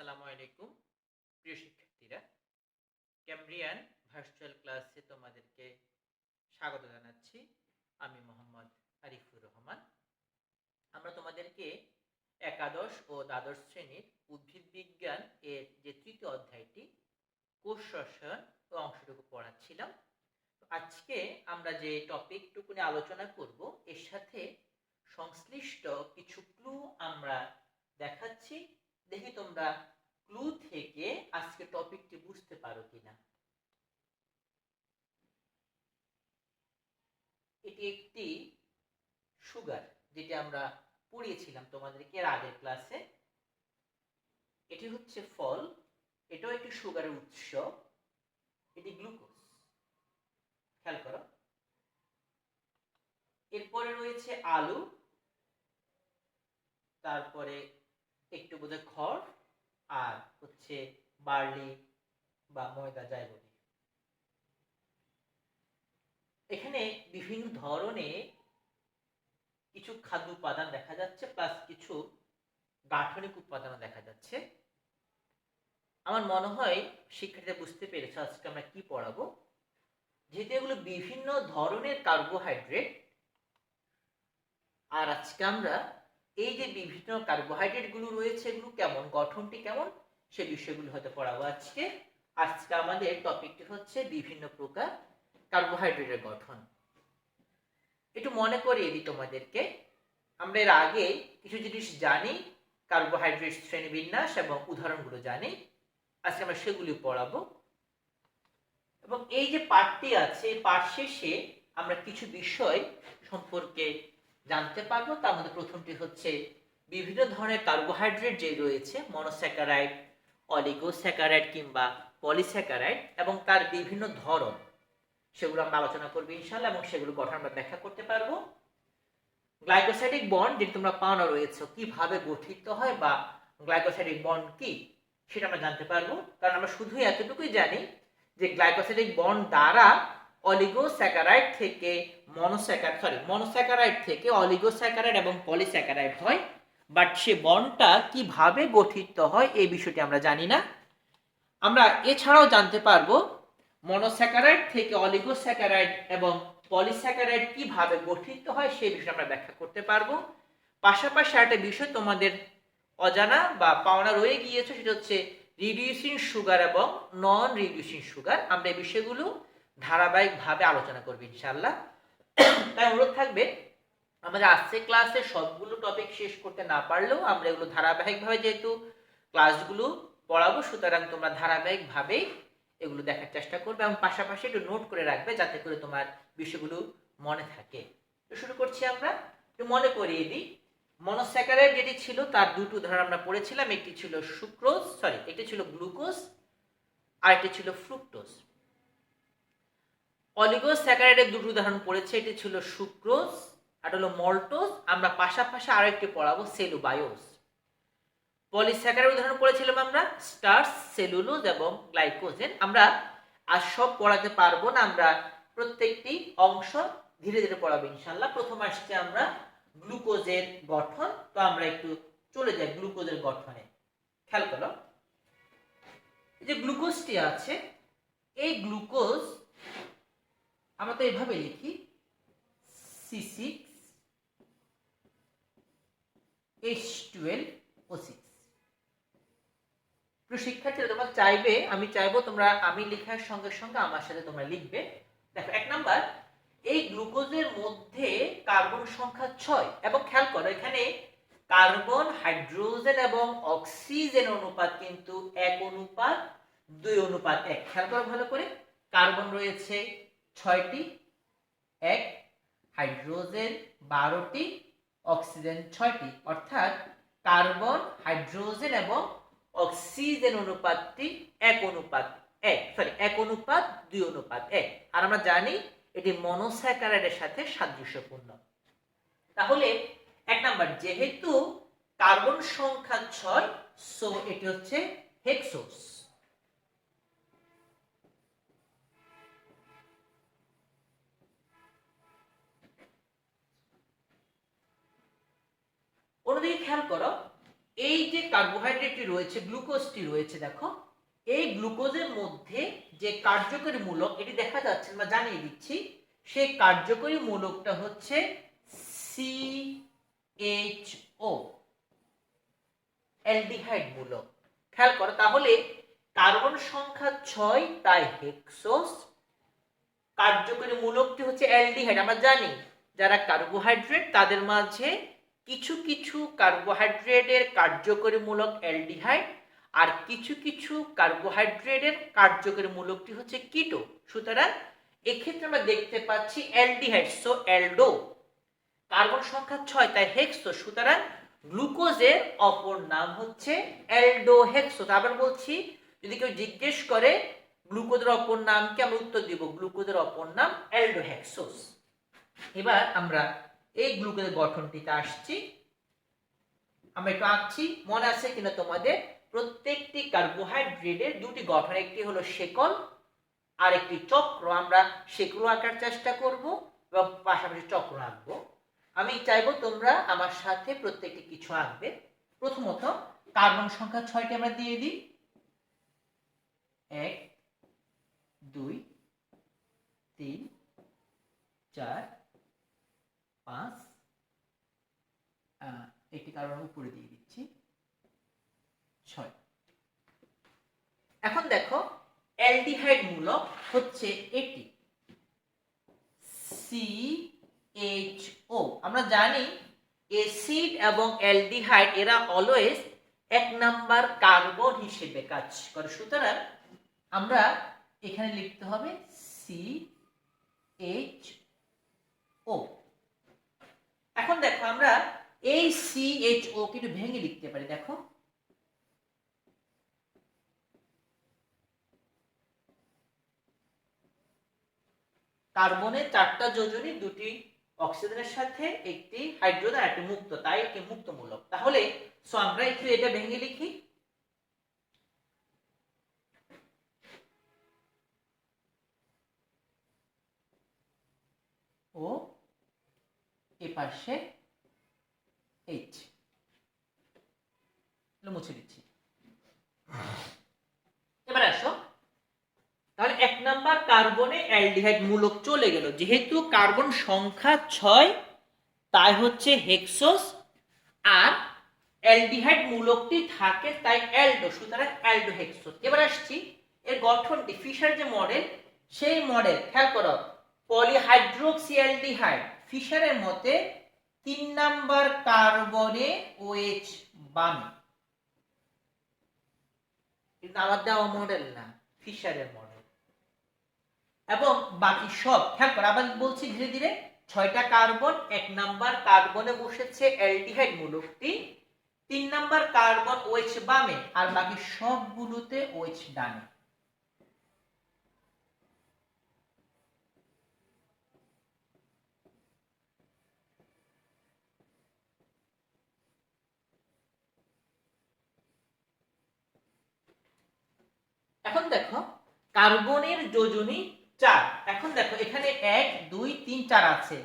আসসালামু আলাইকুম প্রিয় শিক্ষার্থীরা, ক্যামব্রিয়ান ভার্চুয়াল ক্লাসে তোমাদেরকে স্বাগত জানাচ্ছি। আমি মোহাম্মদ আরিফুর রহমান। আমরা তোমাদেরকে একাদশ ও দ্বাদশ শ্রেণীর উদ্ভিদ বিজ্ঞান এর যে তৃতীয় অধ্যায়টি কোষ রসায়ন ও অংশটুকু পড়াচ্ছিলাম। আজকে আমরা যে টপিকটুকু নিয়ে আলোচনা করব এর সাথে সংশ্লিষ্ট কিছু ক্লু আমরা দেখাচ্ছি। দেখি তোমরা ক্লু থেকে আজকে টপিকটি বুঝতে পারো কিনা। এটি একটি সুগার, যেটি আমরা পড়িয়েছিলাম তোমাদেরকে এর আগের ক্লাসে। এটি হচ্ছে ফল, এটাও একটি সুগারের উৎস, এটি গ্লুকোজ। খেয়াল করো। এরপরে রয়েছে আলু, তারপরে একটু বোধহয় খড়, আর হচ্ছে বার্লি বা ময়দা যাই বলি। এখানে বিভিন্ন ধরনের কিছু খাদ্য উপাদান দেখা যাচ্ছে, প্লাস কিছু গাঠনিক উপাদানও দেখা যাচ্ছে। আমার মনে হয় শিক্ষার্থীরা বুঝতে পেরেছে আজকে আমরা কি পড়াবো। যেহেতু এগুলো বিভিন্ন ধরনের কার্বোহাইড্রেট, আর আজকে আমরা এই যে বিভিন্ন কার্বোহাইড্রেট গুলো রয়েছে এগুলো কেমন, গঠনটি কেমন, সে বিষয়গুলো হয়তো পড়াবো আজকে। আজকে আমাদের টপিকটি হচ্ছে বিভিন্ন প্রকার কার্বোহাইড্রেটের গঠন। একটু মনে করিয়ে দিই তোমাদেরকে, আমরা এর আগে কিছু জিনিস জানি, কার্বোহাইড্রেট শ্রেণীবিন্যাস এবং উদাহরণগুলো জানি। আজকে আমরা সেগুলি পড়াবো। এবং এই যে পাঠটি আছে, এই পাঠ শেষে আমরা কিছু বিষয় সম্পর্কে জানতে পারবো। তার মধ্যে প্রথমটি হচ্ছে বিভিন্ন ধরনের কার্বোহাইড্রেট যে রয়েছে, মনোস্যাকারাইড, অলিগোস্যাকারাইড কিংবা পলিস্যাকারাইড, এবং তার বিভিন্ন ধরন, সেগুলো আমরা আলোচনা করবো ইনশাআল্লাহ, এবং সেগুলো গঠন আমরা ব্যাখ্যা করতে পারবো। গ্লাইকোসাইডিক বন্ড যেটি তোমরা পাওনা রয়েছে কিভাবে গঠিত হয় বা গ্লাইকোসাইডিক বন্ড কি সেটা আমরা জানতে পারবো। কারণ আমরা শুধু এতটুকুই জানি যে গ্লাইকোসাইডিক বন্ড দ্বারা অলিগোস্যাকারাইড থেকে মনোস্যাকারাইড থেকে অলিগোস্যাকারাইড এবং পলিস্যাকারাইড হয়, বাট সে বন্ডটা কিভাবে গঠিত হয় এই বিষয়টি আমরা জানি না। আমরা এছাড়াও জানতে পারবো মনোস্যাকারাইড থেকে অলিগোস্যাকারাইড এবং পলিস্যাকারাইড কিভাবে গঠিত হয় সেই বিষয়ে আমরা ব্যাখ্যা করতে পারবো। পাশাপাশি একটা বিষয় তোমাদের অজানা বা পাওনা রয়ে গিয়েছে, সেটা হচ্ছে রিডিউসিং সুগার এবং নন রিডিউসিং সুগার। আমরা এই বিষয়গুলো ধারাবাহিকভাবে আলোচনা করব ইনশাআল্লাহ। তাই অনুরোধ থাকবে, আমাদের আজকে ক্লাসে সবগুলো টপিক শেষ করতে না পারলেও আমরা এগুলো ধারাবাহিকভাবে যেহেতু ক্লাসগুলো পড়াবো, সুতরাং তোমরা ধারাবাহিকভাবে এগুলো দেখার চেষ্টা করবে এবং পাশাপাশি একটু নোট করে রাখবে যাতে করে তোমার বিষয়গুলো মনে থাকে। তো শুরু করছি আমরা। একটু মনে করিয়ে দিই, মনোস্যাকারাইড যেটি ছিল তার দুটো উদাহরণ আমরা পড়েছিলাম। একটি ছিল একটি ছিল গ্লুকোজ, আর একটি ছিল ফ্রুক্টোজ। অলিগোস্যাকারাইডের দুটো উদাহরণ পড়েছে, এটি ছিল সুক্রোজ আর হলো মল্টোজ। আমরা পাশাপাশি আরো একটি পড়াবো, সেলুবায়োজ। পলিস্যাকারাইড উদাহরণ পড়েছিলাম আমরা স্টার্চ, সেলুলোজ এবং গ্লাইকোজেন। আমরা আর সব পড়াতে পারবো না, আমরা প্রত্যেকটি অংশ ধীরে ধীরে পড়াবো ইনশাআল্লাহ। প্রথম আসছে আমরা গ্লুকোজের গঠন। তো আমরা একটু চলে যাই গ্লুকোজের গঠনে। খেয়াল করো, এই যে গ্লুকোজটি আছে, এই গ্লুকোজ আমরা তো এভাবে লিখি C6H12O6। শিক্ষার্থীরা তোমরা চাইবে, আমি চাইবো তোমরা আমি লেখার সঙ্গে সঙ্গে আমার সাথে তোমরা লিখবে। দেখো, 1 নাম্বার, এই গ্লুকোজের মধ্যে কার্বন সংখ্যা 6 এবং খেয়াল করো এখানে কার্বন, হাইড্রোজেন এবং অক্সিজেন অনুপাত কিন্তু 1:2:1। খেয়াল করো ভালো করে, কার্বন রয়েছে 6টি, 1, হাইড্রোজেন 12টি, অক্সিজেন 6টি, অর্থাৎ কার্বন, হাইড্রোজেন এবং অক্সিজেন অনুপাতটি 1:2:1। আর আমরা জানি এটি মনোস্যাকারাইডের সাথে সাদৃশ্যপূর্ণ। তাহলে 1 নাম্বার, যেহেতু কার্বন সংখ্যা 6, সো এটি হচ্ছে হেক্সোজ। অন্যদিকে খেয়াল করো, এই যে কার্বোহাইড্রেটটি রয়েছে, গ্লুকোজটি রয়েছে, দেখো এই গ্লুকোজের মধ্যে যে কার্যকরী মূলক, এটি দেখা যাচ্ছে, আমরা জানিয়ে দিচ্ছি, সেই কার্যকরী মূলকটা হচ্ছে CHO, অ্যালডিহাইড মূলক। খেয়াল করো, তাহলে কার্বন সংখ্যা 6, তাই হেক্সোস। কার্যকরী মূলকটি হচ্ছে অ্যালডিহাইড। আমরা জানি যারা কার্বোহাইড্রেট তাদের মাঝে কিছু কিছু কার্বোহাইড্রেটের কার্যকরী মূলক অ্যালডিহাইড, আর কিছু কিছু কার্বোহাইড্রেটের কার্যকরী মূলকটি হচ্ছে কিটো। সুতরাং এক্ষেত্রে আমরা দেখতে পাচ্ছি অ্যালডিহাইড, সো অ্যালডো। কার্বন সংখ্যা 6, তাই হেক্সো। সুতরাং গ্লুকোজের অপর নাম হচ্ছে অ্যালডোহেক্সো। আবার বলছি, যদি কেউ জিজ্ঞেস করে গ্লুকোজের অপর নাম কি, আমরা উত্তর দিব গ্লুকোজের অপর নাম অ্যালডোহেক্সোস। এবার আমরা এই গ্লুকোজের গঠনটিতে আসছি। আমরা একটু আঁকছি, মনে আছে কিনা তোমাদের? প্রত্যেকটি কার্বোহাইড্রেটের দুটি গঠন, একটি হলো শেকল আর একটি চক্র। আমরা শেকল আঁকার চেষ্টা করব এবং পাশাপাশি চক্র আঁকবো। আমি চাইবো তোমরা আমার সাথে প্রত্যেকটি কিছু আঁকবে। প্রথমত কার্বন সংখ্যা 6টি আমরা দিয়ে দিই। 1, 2, 3, 4, 5, একটি কার্বন উপরে দিয়ে দিচ্ছি, 6। এখন দেখো অ্যালডিহাইড মূলক হচ্ছে এটি, CHO। আমরা জানি অ্যাসিড এবং অ্যালডিহাইড এরা অলওয়েজ 1 নাম্বার কার্বন হিসেবে কাজ করে। সুতরাং আমরা এখানে লিখতে হবে CHO। এখন দেখো আমরা এই CHO কে একটু ভেঙে লিখতে পারি। দেখো কার্বনের 4টা যোজনী, 2টি অক্সিজেনের সাথে, একটি হাইড্রোজেন আর একটি মুক্ত, তাই একে মুক্ত মূলক। তাহলে সো আমরা একটু এটা ভেঙে লিখি। ও এ পাশে H, মুছে দিচ্ছি। এবার আসো, তাহলে 1 নাম্বার কার্বনে অ্যালডিহাইড মূলক চলে গেল। যেহেতু কার্বন সংখ্যা 6, তাই হচ্ছে হেক্সোস, আর অ্যালডিহাইড মূলকটি থাকে তাই অ্যালডো, সুতরাং অ্যালডোহেক্সোস। এবার আসছি এর গঠনটি, ফিশার যে মডেল, সেই মডেল খেয়াল করো। পলিহাইড্রোক্সি অ্যালডিহাইড, ফিশারের মতে 3 নাম্বার কার্বনে OH বামে। কিন্তু আমার দেওয়া মডেল না, ফিশারের মডেল। এবং বাকি সব খেয়াল করো, আবার বলছি ধীরে ধীরে। 6টা কার্বন, 1 নাম্বার কার্বনে বসেছে অ্যালডিহাইড মূলকটি, 3 নাম্বার কার্বন OH বামে, আর বাকি সবগুলোতে OH ডানে। এখন দেখো কার্বনের যোজনী 4। এখন দেখো এখানে 1, 2, 3, 4 আছে।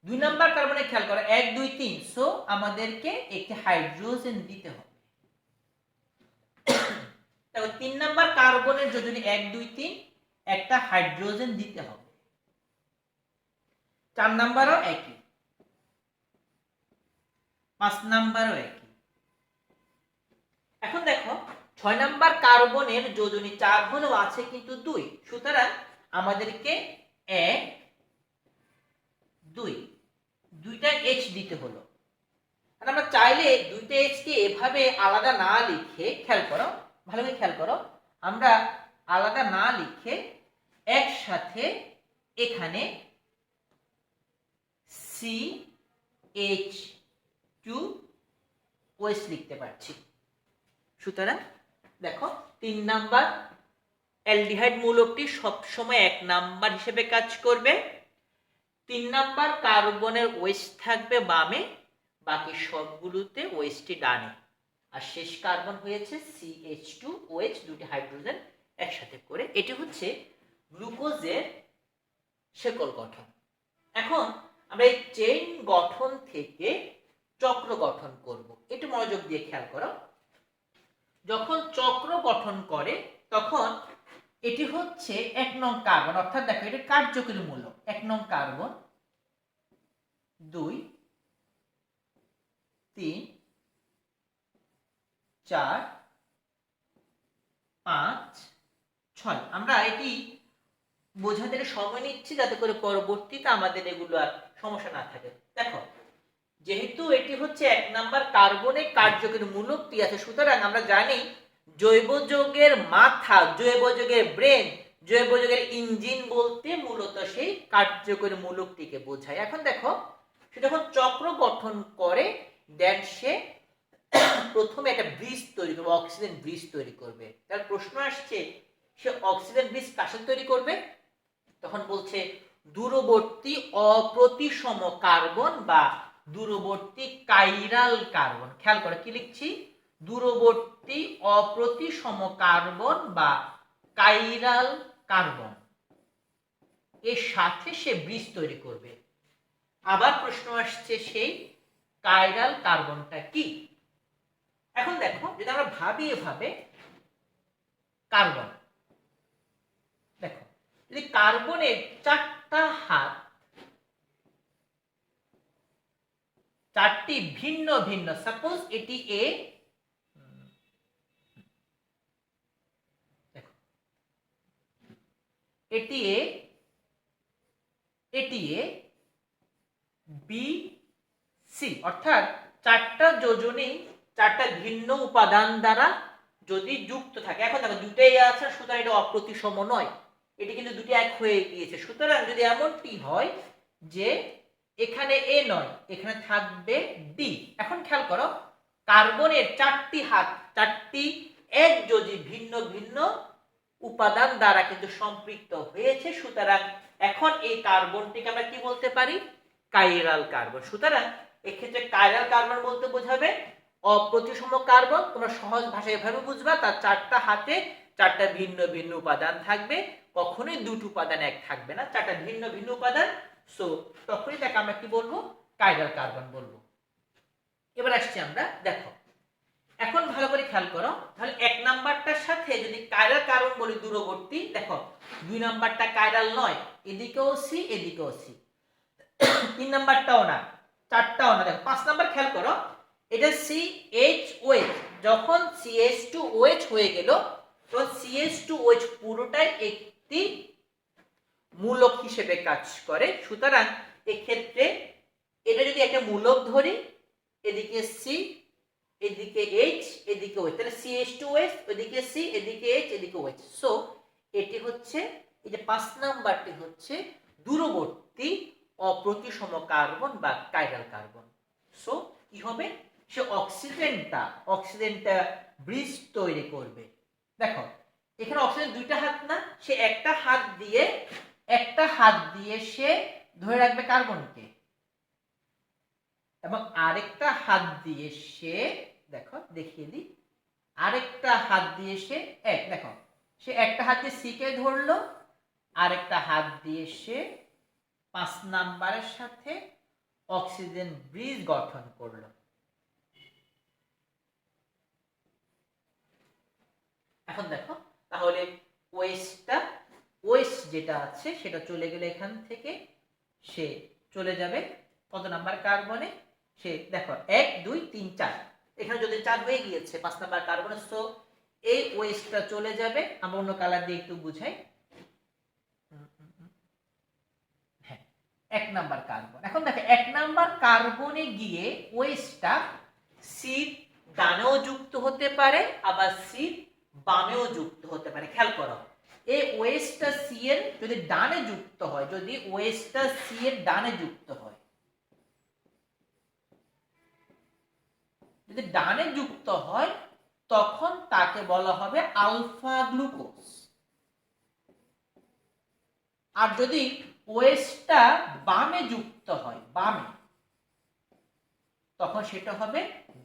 2 নাম্বার কার্বনে খেয়াল করো 1, 2, 3, সো আমাদেরকে একটি হাইড্রোজেন দিতে হবে। দেখো 3 নাম্বার কার্বনের যোজনী 1, 2, 3, একটা হাইড্রোজেন দিতে হবে। 4 নাম্বারও একই, 5 নাম্বারও একই। এখন দেখো 6 নাম্বার কার্বনের যোজনী 4 হলেও আছে কিন্তু 2, সুতরাং আমাদেরকে 1, 2, 2টা H দিতে হলো। আমরা চাইলে 2টা H কে এভাবে আলাদা না লিখে, খেয়াল করো, ভালো করে খেয়াল করো, আমরা আলাদা না লিখে একসাথে এখানে CH2OH লিখতে পারছি। সুতরাং দেখো 3 নাম্বার অ্যালডিহাইড মূলকটি সবসময় 1 নাম্বার হিসেবে কাজ করবে। 3 নাম্বার কার্বনের OH থাকবে বামে, বাকি সবগুলোতে OH-টি ডানে, আর শেষ কার্বন হয়েছে CH2OH, 2টি হাইড্রোজেন একসাথে করে। এটি হচ্ছে গ্লুকোজের শেকল গঠন। এখন আমরা এই চেইন গঠন থেকে চক্র গঠন করব। একটু মনোযোগ দিয়ে খেয়াল করো। যখন চক্র গঠন করে তখন এটি হচ্ছে 1 নং কার্বন, অর্থাৎ দেখো এটা কার্যকরী মূলক। 1 নং কার্বন, 2 3 4 5 6। আমরা এটি বোঝাতে সময় নিচ্ছি যাতে করে পরবর্তীতে আমাদের এগুলো আর সমস্যা না থাকে। দেখো, যেহেতু এটি হচ্ছে 1 নাম্বার কার্বনের কার্যকরী মূলকটি আছে, সুতরাং আমরা জানি জৈব যৌগের মাথা, জৈব যৌগের ব্রেন, জৈব যৌগের ইঞ্জিন বলতে মূলত সেই কার্যকরী মূলকটিকে বোঝায়। এখন দেখো, সে যখন চক্র গঠন করে দেন সে প্রথমে একটা ব্রিজ তৈরি করবে, অক্সিজেন ব্রিজ তৈরি করবে। তার প্রশ্ন আসছে সে অক্সিজেন ব্রিজ কার সাথে তৈরি করবে? তখন বলছে দূরবর্তী অপ্রতিসম কার্বন বা দূরবর্তী কাইরাল কার্বন। খেয়াল করে কি লিখছি, দূরবর্তী অপ্রতিসম কার্বন বা কাইরাল কার্বন, এর সাথে সে ব্রিজ তৈরি করবে। আবার প্রশ্ন আসছে সেই কাইরাল কার্বনটা কি? এখন দেখো, যদি আমরা ভাবি এভাবে, কার্বন দেখো, যদি কার্বনের 4টা হাত, 4টি ভিন্ন ভিন্ন, সাপোজ এটি এ, দেখো এটি এ, এটি এ, বি, সি, অর্থাৎ 4টা যোজনী 4টা ভিন্ন উপাদান দ্বারা যদি যুক্ত থাকে। এখন দেখো দুটোই আছে, সুতরাং এটা অপ্রতিসম নয়, এটি কিন্তু দুটি এক হয়ে গিয়েছে। সুতরাং যদি এমনটি হয় যে এখানে এ নয়, এখানে থাকবে ডি। এখন খেয়াল করো, কার্বনের 4টি হাত, 4টি একযোজী ভিন্ন ভিন্ন উপাদান দ্বারা কিন্তু সম্পৃক্ত হয়েছে। সুতরাং এখন এই কার্বনটিকে আমরা কি বলতে পারি? Chiral carbon. সুতরাং এক্ষেত্রে কাইরাল কার্বন বলতে বোঝাবে অপ্রতিসম কার্বন। তোমরা সহজ ভাষায় এভাবে বুঝবা, তার 4টা হাতে 4টা ভিন্ন ভিন্ন উপাদান থাকবে, কখনোই দুটো উপাদান এক থাকবে না, 4টা ভিন্ন ভিন্ন উপাদান। সো তখনই তাকে আমরা কি বলবো? কাইরাল কার্বন বলবো। এবার আসছি আমরা, দেখো এখন ভালো করে খেয়াল করো, তাহলে 1 নাম্বারটার সাথে যদি কাইরাল কার্বন বলি দূরবর্তী, দেখো 2 নাম্বারটা কাইরাল নয়, এদিকেও সি এদিকেও সি, 3 নাম্বারটাও না, 4টাও না। দেখো 5 নাম্বার খেয়াল করো, এটা CH OH, যখন CH2OH হয়ে গেল তখন CH2OH পুরোটাই একটি মূলক হিসেবে কাজ করে। সুতরাং এক্ষেত্রে এটা যদি একটা মূলক ধরি, এদিকে সি, এদিকে H, এদিকে OH, তাহলে CH2OH, এদিকে সি, এদিকে H, এদিকে OH। সো এটি হচ্ছে, এই যে 5 নাম্বারটি হচ্ছে দূরবর্তী অপ্রতিসম কার্বন বা কাইরাল কার্বন। সো কি হবে? সে অক্সিজেনটা ব্রিজ তৈরি করবে। দেখো এখানে অক্সিজেন 2টা হাত না, সে একটা হাত দিয়ে সে ধরে রাখবে কার্বনকে, এবং আরেকটা হাত দিয়ে সে, দেখো দেখিয়ে দিই, আরেকটা হাত দিয়ে সে দেখো সে একটা হাত দিয়ে সি কে ধরলো, আরেকটা হাত দিয়ে সে 5 নাম্বারের সাথে অক্সিজেন ব্রিজ গঠন করলো। এখন দেখো তাহলে ওয়েস্ট যেটা আছে সেটা চলে গেলে এখান থেকে সে চলে যাবে কত নাম্বার কার্বনে? সে দেখো 1 2 3 4, এখানে যদি 4 হয়ে গিয়েছে 5 নাম্বার কার্বনে। সো এই ওয়েস্টটা চলে যাবে, আমরা অন্য কালার দিয়ে একটু বুঝাই, 1 নাম্বার কার্বন। এখন দেখো 1 নাম্বার কার্বনে গিয়ে ওয়েস্টটা সি ডানেও যুক্ত হতে পারে, আবার সি বামেও যুক্ত হতে পারে। খেয়াল করো, এই ওয়েস্টটা সি এর যদি ডানে যুক্ত হয়, যদি ওয়েস্টটা সি এর ডানে যুক্ত হয়, যদি ডানে যুক্ত হয় তখন তাকে বলা হবে আলফা গ্লুকোজ। আর যদি ওয়েস্টটা বামে যুক্ত হয়, বামে, তখন সেটা হবে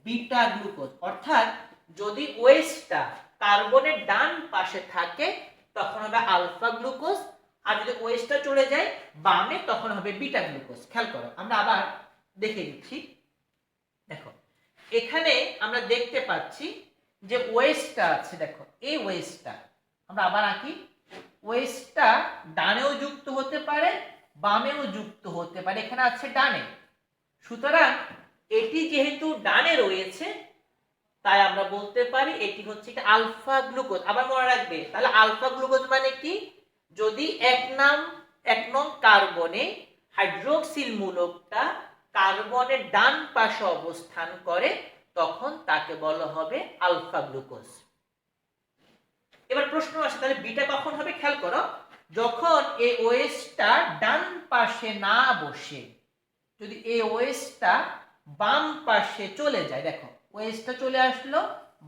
বিটা গ্লুকোজ। অর্থাৎ যদি ওয়েস্টটা কার্বনের ডান পাশে থাকে তখন হবে আলফা গ্লুকোজ, আর যদি ওয়েস্টটা চলে যায় বামে তখন হবে বিটা গ্লুকোজ। খেয়াল করো, আমরা আবার দেখে দিচ্ছি, দেখো এখানে আমরা দেখতে পাচ্ছি যে ওয়েস্টটা আছে, দেখো এই ওয়েস্টটা আমরা আবার আঁকি। ওয়েস্টটা ডানেও যুক্ত হতে পারে বামেও যুক্ত হতে পারে, এখানে আছে ডানে। সুতরাং এটি যেহেতু ডানে রয়েছে তাই আমরা বলতে পারি এটি হচ্ছে কি আলফা গ্লুকোজ। আবার মনে রাখবে তাহলে আলফা গ্লুকোজ মানে কি, যদি এক নং কার্বনে হাইড্রোক্সিল মূলকটা কার্বনের ডান পাশে অবস্থান করে তখন তাকে বলা হবে আলফা গ্লুকোজ। এবার প্রশ্ন আসে তাহলে বিটা কখন হবে, খেয়াল করো, যখন এই ওএসটা ডান পাশে না বসে, যদি এই ওএসটা বাম পাশে চলে যায়, দেখো ওএসটা চলে আসলো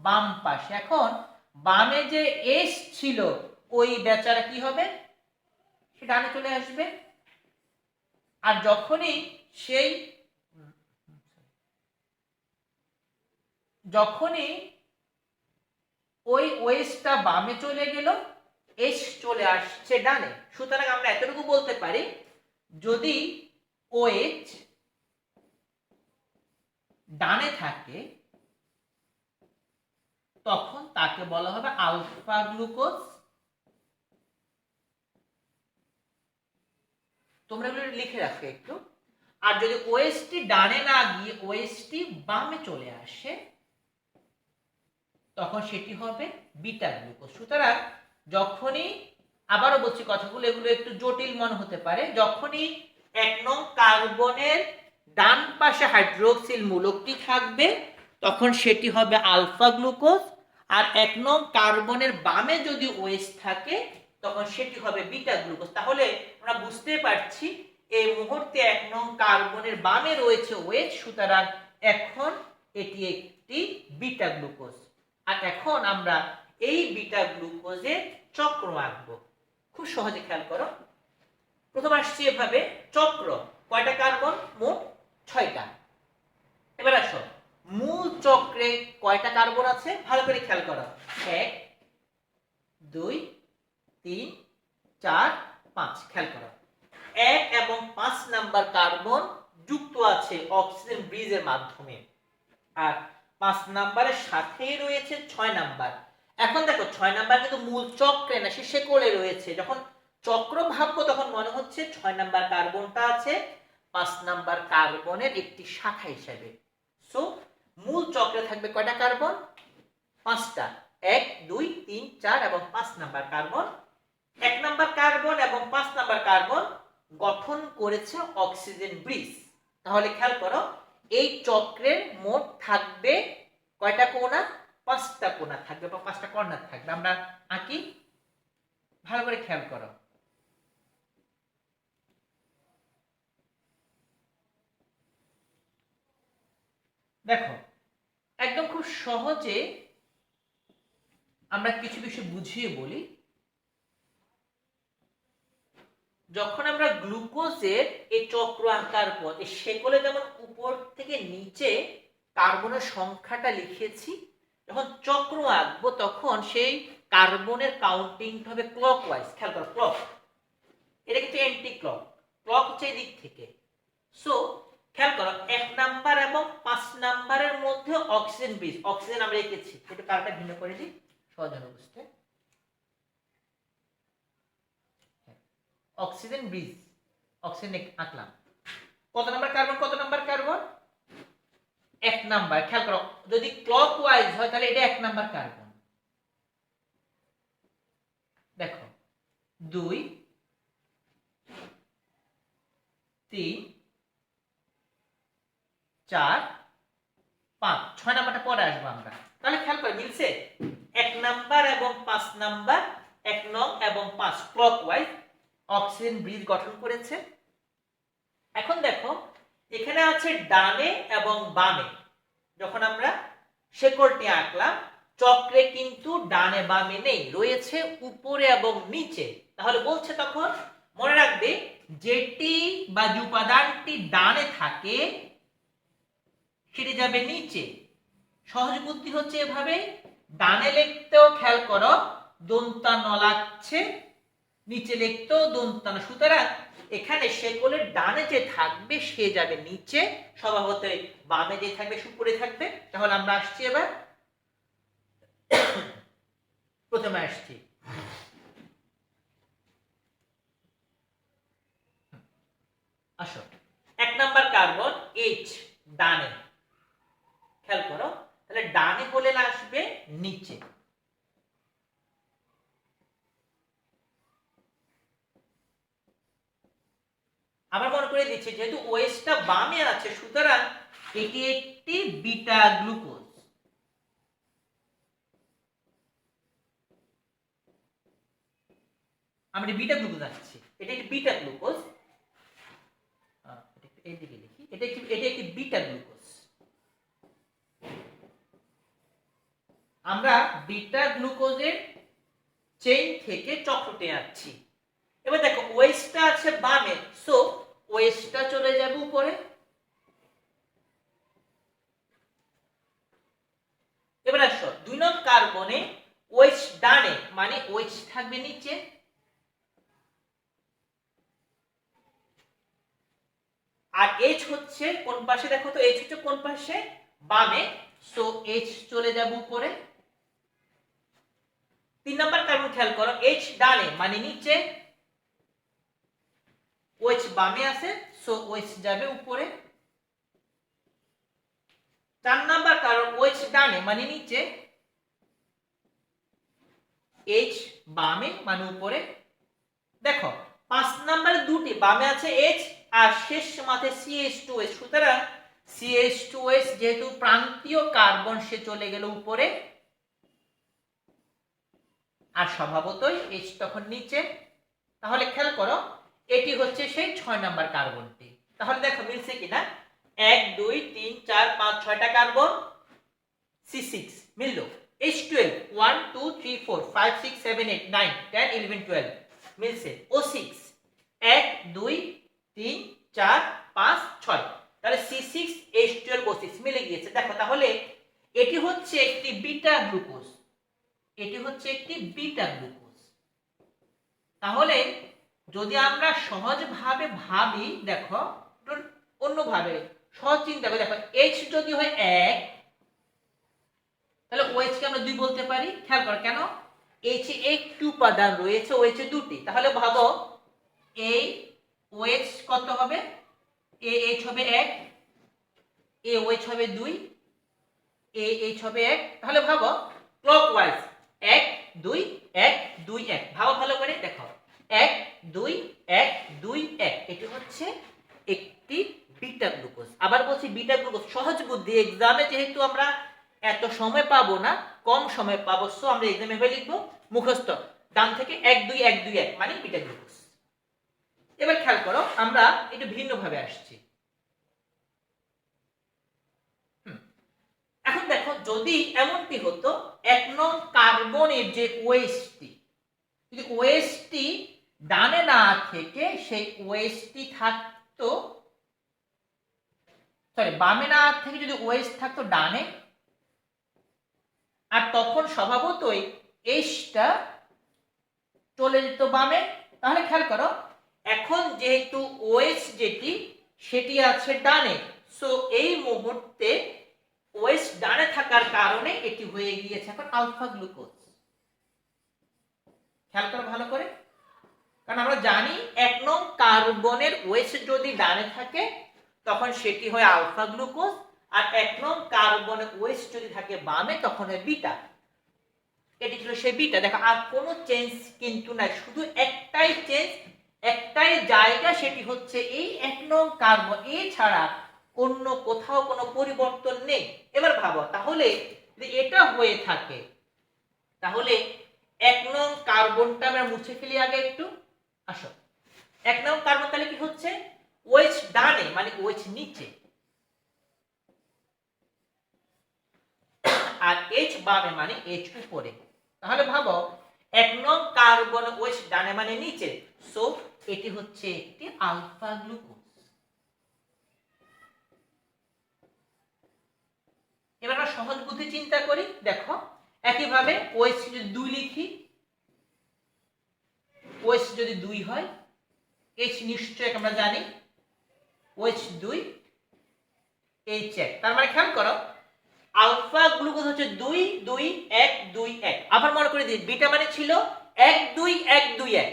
বাম পাশে, এখন বামে যে এস ছিল ওই বেচারা কি হবে, সে ডানে চলে আসবে। আর যখনই ওই ওয়েসটা বামে চলে গেল এস চলে আসছে ডানে। সুতরাং আমরা এতটুকু বলতে পারি যদি ওএইচ ডানে থাকে তখন তাকে বলা হবে আলফা গ্লুকোজ। তোমরা এগুলো লিখে রাখো একটু। আর যদি ওএসটি ডানে না গিয়ে ওএসটি বামে চলে আসে তখন সেটি হবে বিটা গ্লুকোজ। সুতরাং যখনই, আবারও বলছি কথাগুলো এগুলো একটু জটিল মনে হতে পারে, যখনই এক নং কার্বনের ডান পাশে হাইড্রোক্সিল মূলকটি থাকবে তখন সেটি হবে আলফা গ্লুকোজ, আর এক নং কার্বনের বামে যদি ওএস থাকে তখন সেটি হবে বিটা গ্লুকোজ। তাহলে আমরা বুঝতে পারছি এই মুহূর্তে এক নং কার্বনের বামে রয়েছে ওএস, সুতরাং এখন এটি একটি বিটা গ্লুকোজ। আর এখন আমরা এই বিটা গ্লুকোজের চক্র আঁকবো। খুব সহজে খেয়াল করো, প্রথম আসছে এভাবে চক্র, কয়টা কার্বন, মোট 6টা। এবার আসো মূল চক্রে কয়টা কার্বন আছে, ভালো করে খেয়াল করো, 1 2 3 4 5। খেয়াল করো 1 এবং 5 নাম্বার কার্বন যুক্ত আছে অক্সিজেন ব্রিজের মাধ্যমে, আর 5 নাম্বারের সাথেই রয়েছে 6 নাম্বার। এখন দেখো 6 নাম্বার কিন্তু মূল চক্রে না, সে শেকলে রয়েছে। যখন চক্র ভাববো তখন মনে হচ্ছে 6 নাম্বার কার্বনটা আছে 5 নাম্বার কার্বনের একটি শাখা হিসেবে। সো মূল চক্রে থাকবে কয়টা কার্বন, 5টা, 1 2 3 4 এবং 5 নাম্বার কার্বন। 1 নাম্বার কার্বন এবং 5 নাম্বার কার্বন গঠন করেছে অক্সিজেন ব্রিজ। তাহলে খেয়াল করো এই চক্রের মোট থাকবে কয়টা কোণা, 5টা কোণা থাকবে বা 5টা কর্নার থাকবে। আমরা আঁকি, ভালো করে খেয়াল করো। দেখো একদম খুব সহজে আমরা কিছু বিষয় বুঝিয়ে বলি। যখন আমরা গ্লুকোজের এই চক্র আঁকার পর এই শেকলে যেমন উপর থেকে নিচে কার্বনের সংখ্যাটা লিখেছি, যখন চক্র আঁকবো তখন সেই কার্বনের কাউন্টিং হবে ক্লকওয়াইজ। খেয়াল করো ক্লক, এটা কিন্তু অ্যান্টি ক্লক, ক্লক হচ্ছে এই দিক থেকে। সো খেয়াল করো 1 নাম্বার এবং 5 নাম্বারের মধ্যে অক্সিজেন ব্রিজ, অক্সিজেন আমরা রেখেছি, একটু কারটা ভিন্ন করে দিই সহজ হবে বুঝতে। অক্সিজেন ব্রিজ, অক্সিজেন আঁকলাম। কত নাম্বার কার্বন, কত নাম্বার কার্বন, 1 নাম্বার। খেয়াল করো যদি ক্লকওয়াইজ হয় তাহলে এটা 1 নাম্বার কার্বন। দেখো 2 3 4 5, 6 নাম্বারটা পরে আসবো আমরা। তাহলে খেয়াল করে মিলছে, 1 নাম্বার এবং 5 নাম্বার, 1 নং এবং 5 ক্লকওয়াইজ অক্সিজেন ব্রিজ গঠন করেছে। এখন দেখো এখানে আছে ডানে এবং বামে। যখন আমরা শেকলটি আঁকলাম চক্রে কিন্তু ডানে বামে নেই, রয়েছে উপরে এবং নিচে। তাহলে বলছে তখন মনে রাখবে যেটি বা যে উপাদানটি ডানে থাকে সেটি যাবে নিচে। সহজ বুদ্ধি হচ্ছে এভাবে, ডানে লিখতেও খেয়াল করো দন্তা ন লাগছে, নিচে লিখতেও দন্তানা, সুতরাং এখানে সে কোলের ডানে যে থাকবে সে যাবে নিচে, স্বভাবতই বামে যে থাকবে সে উপরে থাকবে। তাহলে আমরা আসছি এবার প্রথমে আসছি আসো 1 নাম্বার কার্বন H ডানে, খেয়াল করো, তাহলে ডানে কোলে আসবে নিচে। আবার মনে করে দিচ্ছি যেহেতু ওএসটা বামে আছে সুতরাং এটি একটি বিটা গ্লুকোজ। আমরা বিটা গ্লুকোজ আসছি, এটা একটি বিটা গ্লুকোজ, এইদিকে লিখি, এটা একটি বিটা গ্লুকোজ। আমরা বিটা গ্লুকোজের চেইন থেকে চক্রটে আসছি। এবার দেখো ওএসটা আছে বামে, সো ওএসটা চলে যাবে উপরে। এবার আসো 2 নং কার্বনে ওএইচ ডানে, মানে ওএইচ থাকবে নিচে। আর এইচ হচ্ছে কোন পাশে, দেখো তো এইচ হচ্ছে কোন পাশে, বামে, সো এইচ চলে যাবে উপরে। 3 নাম্বার কার্বন খেয়াল করো, এইচ ডানে মানে নিচে, ওএইচ বামে আছে, সো ওএইচ যাবে উপরে। 4 নাম্বার কার্বন ওএইচ ডানে মানে নিচে, এইচ বামে মানে উপরে। দেখো 5 নাম্বার দুটি বামে আছে এইচ আর শেষ মাথায় CH2S, সুতরাং CH2S যেহেতু প্রান্তীয় কার্বন সে চলে গেল উপরে, আর স্বভাবতই এইচ তখন নিচে। তাহলে খেয়াল করো এটি হচ্ছে সেই 6 নাম্বার কার্বনটি। তাহলে দেখো মিলছে কিনা, 1 2 3 4 5 6টা কার্বন, C6 মিললো। H12 1 2 3 4 5 6 7 8 9 10 11 12 মিলছে। O6 1 2 3 4 5 6, তাহলে C6 H12 O6 মিলে গিয়েছে। দেখো তাহলে এটি হচ্ছে একটি বিটা গ্লুকোজ, এটি হচ্ছে একটি বিটা গ্লুকোজ। তাহলে যদি আমরা সহজভাবে ভাবি, দেখো অন্যভাবে সহজ চিন্তা করে দেখো, H যদি হয় 1 তাহলে OH কে আমরা 2 বলতে পারি। খেয়াল করো কেন, H এ একটি উপাদান রয়েছে, OH এ দুটি। তাহলে ভাবো এই OH কত হবে, AH হবে 1, AOH হবে 2, AH হবে 1। তাহলে ভাবো ক্লকওয়াইজ 1 2 1 2 1, ভাবো ভালো করে, দেখো 1 2 1 2 1, এটি হচ্ছে একটি বিটা গ্লুকোজ। আবার বলছি বিটা গ্লুকোজ, সহজ বুদ্ধি, এক্সামে যেহেতু আমরা এত সময় পাবো না, কম সময় পাবো, সো আমরা এক্সামে এভাবে লিখবো মুখস্থ, ডান থেকে 1 2 1 2 1 মানে বিটা গ্লুকোজ। এবার খেয়াল করো আমরা একটু ভিন্ন ভাবে আসছি। এখন দেখো যদি এমনটি হতো 1 নং কার্বনের যে ওএইচটি, যদি ওএইচটি ডানে না থেকে সেই ওএইচটি থাকতো, সরি বামে না থেকে যদি ওএইচ থাকতো ডানে, আর তখন স্বভাবতই এইচটা চলে যেত বামে। তাহলে খেয়াল করো এখন যেহেতু OH যেটি সেটি আছে ডানে, সো এই মুহূর্তে OH ডানে থাকার কারণে এটি হয়ে গিয়েছে এখন আলফা গ্লুকোজ। খেয়াল করো ভালো করে, কারণ আমরা জানি 1 নং কার্বনের OH যদি ডানে থাকে তখন সেটি হয় আলফা গ্লুকোজ, আর 1 নং কার্বনের OH যদি থাকে বামে তখন হয় বিটা। এটি ছিল সেই বিটা। দেখো আর কোনো চেঞ্জ কিন্তু নাই, শুধু একটাই চেঞ্জ, একটাই জায়গা, সেটি হচ্ছে এই 1 নং কার্বন, এছাড়া অন্য কোথাও কোনো পরিবর্তন নেই। এবার ভাবো তাহলে যদি এটা হয়ে থাকে তাহলে 1 নং কার্বনটা আমরা মুছে ফেলি আগে একটু। আসো 1 নং কার্বন তাহলে কি হচ্ছে, OH ডানে মানে OH নিচে, আর H বামে মানে H উপরে। তাহলে ভাবো 1 নং কার্বন OH ডানে মানে নিচে, সো এটি হচ্ছে একটি আলফা গ্লুকোজ। এবার আমরা সহজ বুদ্ধি চিন্তা করি, দেখো একইভাবে OH যদি 2 লিখি, OH যদি 2 হয়, H নিশ্চয়ই আমরা জানি OH 2 H 1, তার মানে খেয়াল করো আলফা গ্লুকোজ হচ্ছে 2 2 1 2 1। আবার মনে করে দিই বিটা মানে ছিল 1 2 1 2 1।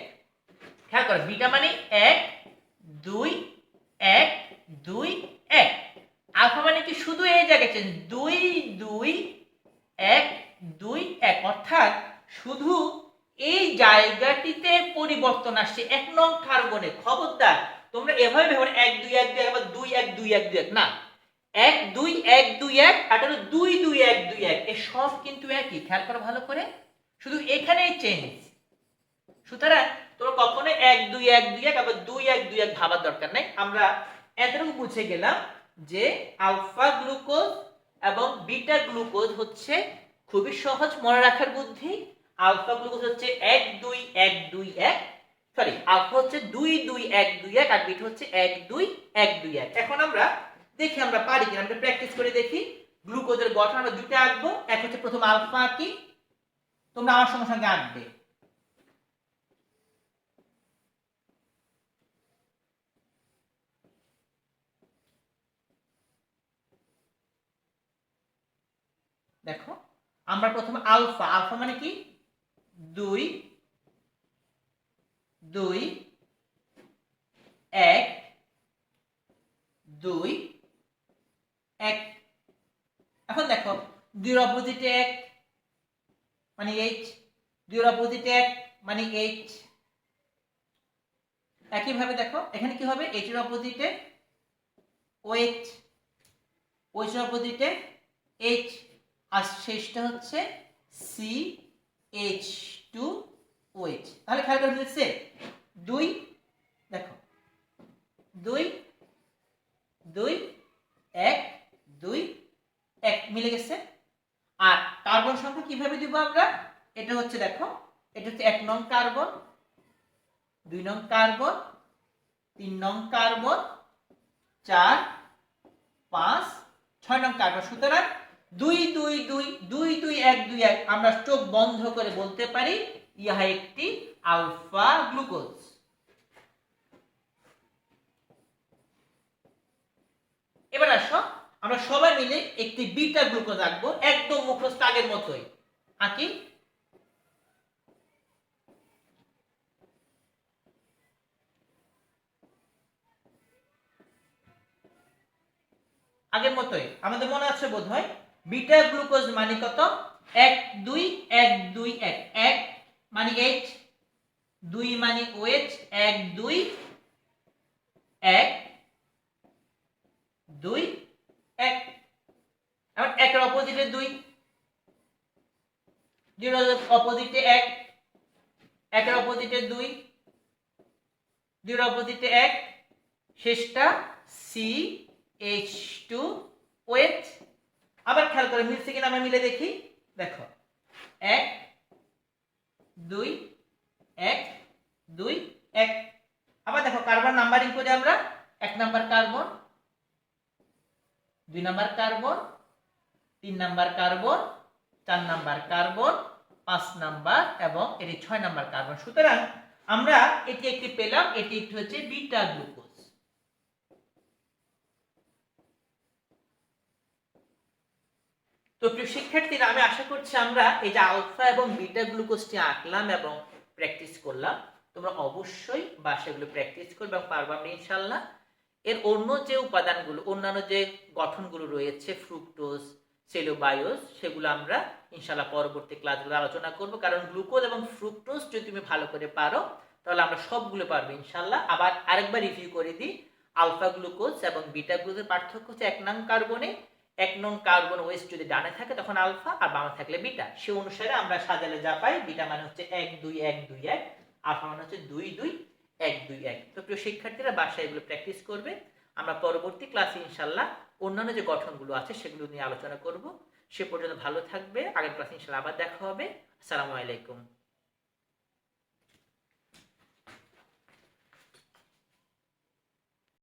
খেয়াল করো বিটা মানে 1 2 1 2 1। আলফা মানে কি শুধু এই জায়গায় চেঞ্জ 2 2 1 2 1, অর্থাৎ শুধু এই জায়গাটিতে পরিবর্তন আসছে 1 নং কার্বনে। খবরদার তোমরা এভাবে ভেবো 1 2 1 2 আবার 2 1 2 1 2 1 না, 1 2 1 2 1 আর 2 2 1 2 1, এই সব কিন্তু একই। খেয়াল করো ভালো করে, শুধু এখানেই চেঞ্জ। সুতরাং তোমরা কখনো 1 2 1 2 1 আবার 2 1 2 1 ভাবার দরকার নাই। আমরা এতটুকু বুঝে গেলাম যে আলফা গ্লুকোজ এবং বিটা গ্লুকোজ হচ্ছে খুবই সহজ মনে রাখার বুদ্ধি। আলফা গ্লুকোজ হচ্ছে 1 2 1 2 1, সরি আলফা হচ্ছে 2 2 1 2 1 আর বিটা হচ্ছে 1 2 1 2 1। এখন আমরা দেখি আমরা পারি কিনা, আমরা প্র্যাকটিস করে দেখি। গ্লুকোজের গঠন আমরা দুটো আঁকবো, এক হচ্ছে প্রথম আলফা আঁকি, তোমরা আমার সঙ্গে সঙ্গে আঁকবে। দেখো আমরা প্রথম আলফা, আলফা মানে কি 2 2 1 2 1। এখন দেখো 2 এর অপোজিটে 1 মানে H, 2 এর অপোজিটে 1 মানে H। একই ভাবে দেখো এখানে কি হবে, H এর অপোজিটে OH, OH এর অপোজিটে H, আর শেষটা হচ্ছে CH2OH। তাহলে খেয়াল করে মিলছে 2, দেখো 2 2 1 2 1 মিলে গেছে। আর কার্বন সংখ্যা কিভাবে দিব আমরা, এটা হচ্ছে দেখো এটা হচ্ছে 1 নং কার্বন, 2 নং কার্বন, 3 নং কার্বন, 4 5 6 নং কার্বন। সুতরাং 2 2 2 2 2 1 2 1 আমরা চোখ বন্ধ করে বলতে পারি ইহা একটি আলফা গ্লুকোজ। এবার আসো আমরা সবাই মিলে একটি বিটা গ্লুকোজ আঁকবো, একদম মুখস্থ আগের মতোই আঁকি। আগের মতোই আমাদের মনে আছে বোধহয় বিটা গ্লুকোজ মানে কত, 1 2 1 2 1, 1 মানে H, 2 মানে OH, 1 2 1 2 1। এখন 1 এর অপোজিটে 2, 2 এর অপোজিটে 1, 1 এর অপোজিটে 2, 2 এর অপোজিটে 1, শেষটা CH2OH। আবার খেয়াল করে মিলছে কিনা আমরা মিলে দেখি। দেখো 1 2 1 2 1। আবার দেখো কার্বন নাম্বারিং করে আমরা 1 number carbon, 2 number carbon, 3 number carbon, 4 number carbon, 5 number এবং এটি 6 নাম্বার কার্বন। সুতরাং আমরা এটি একটি পেলাম, এটি একটি হচ্ছে বিটা গ্লুকোজ। তো প্রিয় শিক্ষার্থীরা, আমি আশা করছি আমরা এই যে আলফা এবং বিটা গ্লুকোজটি আঁকলাম এবং প্র্যাকটিস করলাম, তোমরা অবশ্যই বাসাগুলো প্র্যাকটিস করবে এবং পারবে আমরা ইনশাআল্লাহ। এর অন্য যে উপাদানগুলো, অন্যান্য যে গঠনগুলো রয়েছে ফ্রুক্টোজ, সেলুলোজ, সেগুলো আমরা ইনশাআল্লাহ পরবর্তী ক্লাসগুলো আলোচনা করব। কারণ গ্লুকোজ এবং ফ্রুক্টোজ যদি তুমি ভালো করে পারো তাহলে আমরা সবগুলো পারবো ইনশাআল্লাহ। আবার আরেকবার রিভিউ করে দিই, আলফা গ্লুকোজ এবং বিটা গ্লুকোজের পার্থক্য হচ্ছে 1 নং কার্বনে 1 নং কার্বন ওয়েস যদি ডানে থাকে তখন আলফা আর বামে থাকলে বিটা। সে অনুসারে আমরা সাজালে যা পাই, বিটা মানে হচ্ছে 1 2 1 2 1, আলফা মানে হচ্ছে 2 2 1 2 1। তো প্রিয় শিক্ষার্থীরা বাসায় এগুলো প্র্যাকটিস করবে। আমরা পরবর্তী ক্লাসে ইনশাআল্লাহ অন্যান্য যে গঠনগুলো আছে সেগুলো নিয়ে আলোচনা করব। সে পর্যন্ত ভালো থাকবে। আগের ক্লাসে ইনশাআল্লাহ আবার দেখা হবে। আসসালামু আলাইকুম।